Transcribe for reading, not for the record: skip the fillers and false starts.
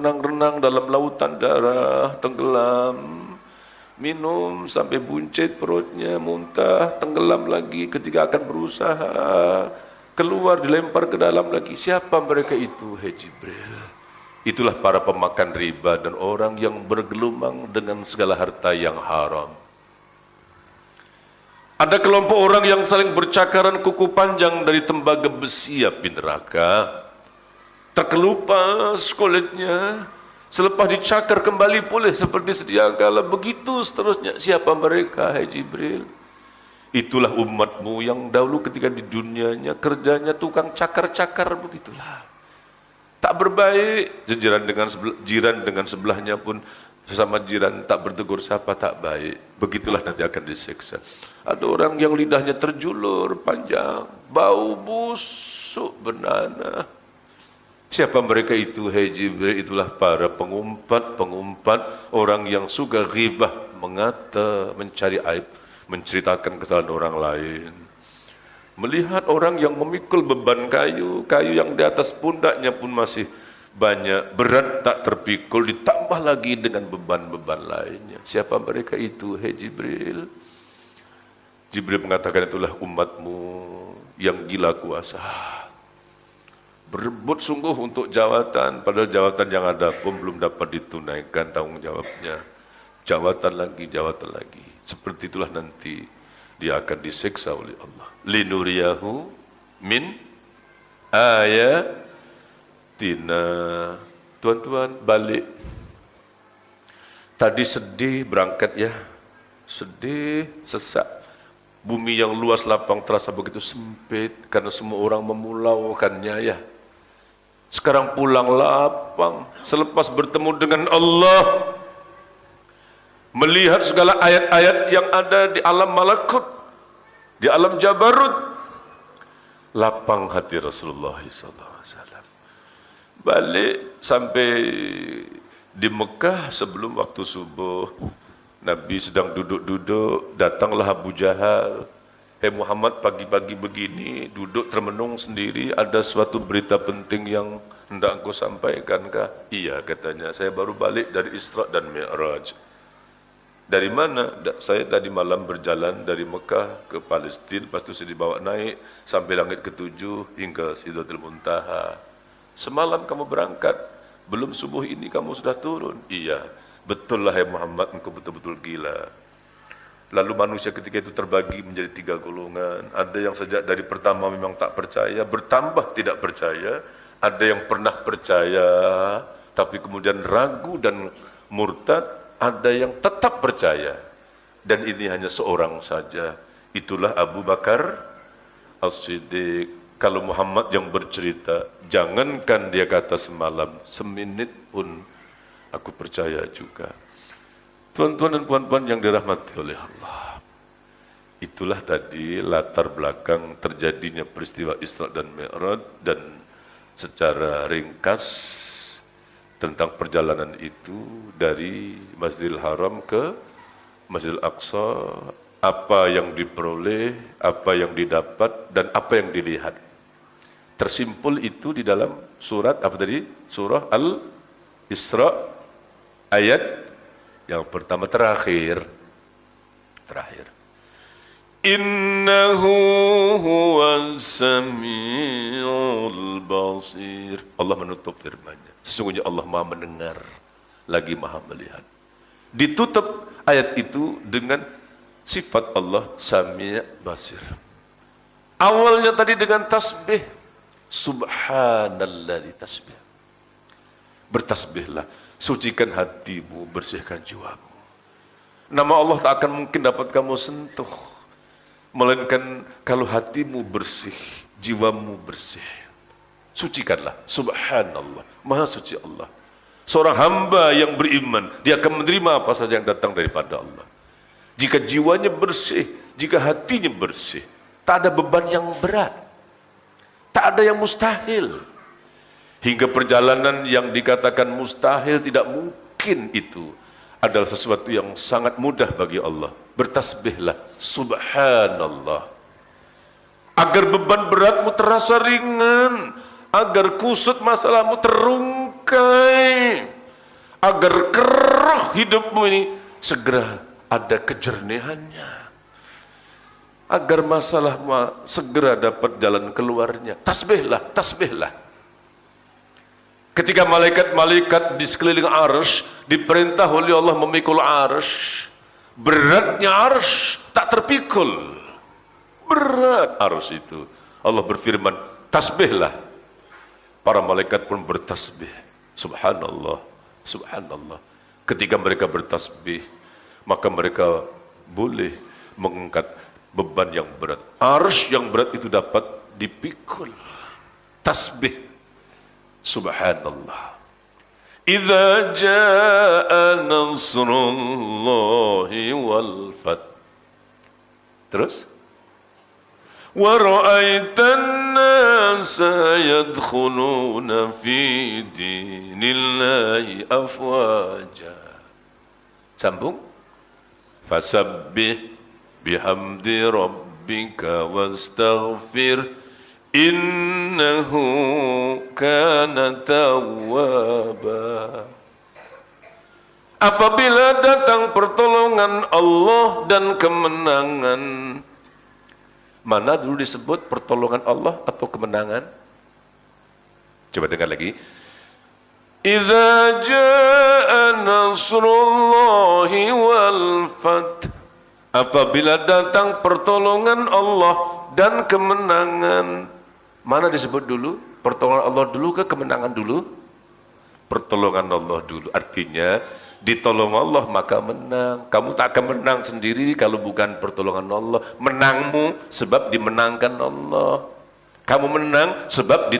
berenang-renang dalam lautan darah, tenggelam. Minum sampai buncit perutnya, muntah, tenggelam lagi. Ketika akan berusaha keluar, dilempar ke dalam lagi. Siapa mereka itu? Hai Jibril. Itulah para pemakan riba dan orang yang bergelumang dengan segala harta yang haram. Ada kelompok orang yang saling bercakaran kuku panjang dari tembaga besi api neraka. Terkelupas kulitnya, selepas dicakar kembali pulih seperti sedia kala. Begitu seterusnya. Siapa mereka, hai Jibril? Itulah umatmu yang dahulu ketika di dunianya kerjanya tukang cakar-cakar, begitulah. Tak berbaik, jiran dengan sebelahnya pun sesama jiran tak bertegur sapa, tak baik. Begitulah nanti akan disiksa. Ada orang yang lidahnya terjulur panjang, bau busuk bernanah. Siapa mereka itu, hai Jibril? Itulah para pengumpat, orang yang suka ghibah, mengata, mencari aib, menceritakan kesalahan orang lain. Melihat orang yang memikul beban kayu yang di atas pundaknya pun masih banyak, berat tak terpikul, ditambah lagi dengan beban-beban lainnya. Siapa mereka itu, hai Jibril? Jibril mengatakan itulah umatmu yang gila kuasa. Berebut sungguh untuk jawatan, padahal jawatan yang ada pun belum dapat ditunaikan tanggung jawabnya. Jawatan lagi. Seperti itulah nanti dia akan disiksa oleh Allah. Linuriyahu min ayatina. Tuan-tuan balik. Tadi sedih berangkat ya. Sedih, sesak. Bumi yang luas lapang terasa begitu sempit karena semua orang memulaukannya ya. Sekarang pulang lapang, selepas bertemu dengan Allah, melihat segala ayat-ayat yang ada di alam malakut, di alam jabarut, lapang hati Rasulullah SAW. Balik sampai di Mekah sebelum waktu subuh, Nabi sedang duduk-duduk, datanglah Abu Jahal. Hei Muhammad, pagi-pagi begini, duduk termenung sendiri, ada suatu berita penting yang hendak engkau sampaikan kah? Iya, katanya, saya baru balik dari Isra dan Mi'raj. Dari mana? Saya tadi malam berjalan dari Mekah ke Palestina, lepas itu saya dibawa naik sampai langit ke-7 hingga Sidratul Muntaha. Semalam kamu berangkat, belum subuh ini kamu sudah turun. Iya, betul lah hai Muhammad, engkau betul-betul gila. Lalu manusia ketika itu terbagi menjadi 3 golongan. Ada yang sejak dari pertama memang tak percaya, bertambah tidak percaya. Ada yang pernah percaya, tapi kemudian ragu dan murtad. Ada yang tetap percaya. Dan ini hanya seorang saja. Itulah Abu Bakar As-Siddiq. Kalau Muhammad yang bercerita, jangankan dia kata semalam, semenit pun aku percaya juga. Tuan-tuan dan puan-puan yang dirahmati oleh Allah, itulah tadi latar belakang terjadinya peristiwa Isra dan Mi'raj, dan secara ringkas tentang perjalanan itu dari Masjidil Haram ke Masjidil Aqsa, apa yang diperoleh, apa yang didapat, dan apa yang dilihat. Tersimpul itu di dalam surat apa tadi? Surah Al-Isra ayat yang pertama terakhir. Innahu huwas samiul basir. Allah menutup firman-Nya. Sesungguhnya Allah Maha mendengar lagi Maha melihat. Ditutup ayat itu dengan sifat Allah Sami' Basir. Awalnya tadi dengan tasbih, subhanallah, tasbih. Bertasbihlah, sucikan hatimu, bersihkan jiwamu. Nama Allah tak akan mungkin dapat kamu sentuh, melainkan kalau hatimu bersih, jiwamu bersih. Sucikanlah, subhanallah, maha suci Allah. Seorang hamba yang beriman, dia akan menerima apa saja yang datang daripada Allah. Jika jiwanya bersih, jika hatinya bersih, tak ada beban yang berat, tak ada yang mustahil. Hingga perjalanan yang dikatakan mustahil, tidak mungkin, itu adalah sesuatu yang sangat mudah bagi Allah. Bertasbihlah, subhanallah, agar beban beratmu terasa ringan, agar kusut masalahmu terungkai. agar keruh hidupmu ini segera ada kejernihannya, agar masalah segera dapat jalan keluarnya. Tasbihlah, tasbihlah. Ketika malaikat-malaikat di sekeliling arsy diperintah oleh Allah memikul arsy, beratnya arsy tak terpikul. Berat arsy itu. Allah berfirman, tasbihlah. Para malaikat pun bertasbih. Subhanallah, subhanallah. Ketika mereka bertasbih, maka mereka boleh mengangkat beban yang berat. Arsy yang berat itu dapat dipikul. Tasbih. Subhanallah. Idza jaa nasrullahi wal fath. Terus? Wa ra'aitan nasa yadkhuluna fi dinillahi afwaja. Sambung. Fasabbih bihamdi rabbika wastaghfir innahu kana tawwaba. Apabila datang pertolongan Allah dan kemenangan, mana dulu disebut pertolongan Allah atau kemenangan? Coba dengar lagi. Idza jaa nasrullahi wal fath. Apabila datang pertolongan Allah dan kemenangan. Mana disebut dulu? Pertolongan Allah dulu ke kemenangan dulu? Pertolongan Allah dulu. Artinya ditolong Allah maka menang. Kamu tak akan menang sendiri kalau bukan pertolongan Allah. Menangmu sebab dimenangkan Allah. Kamu menang sebab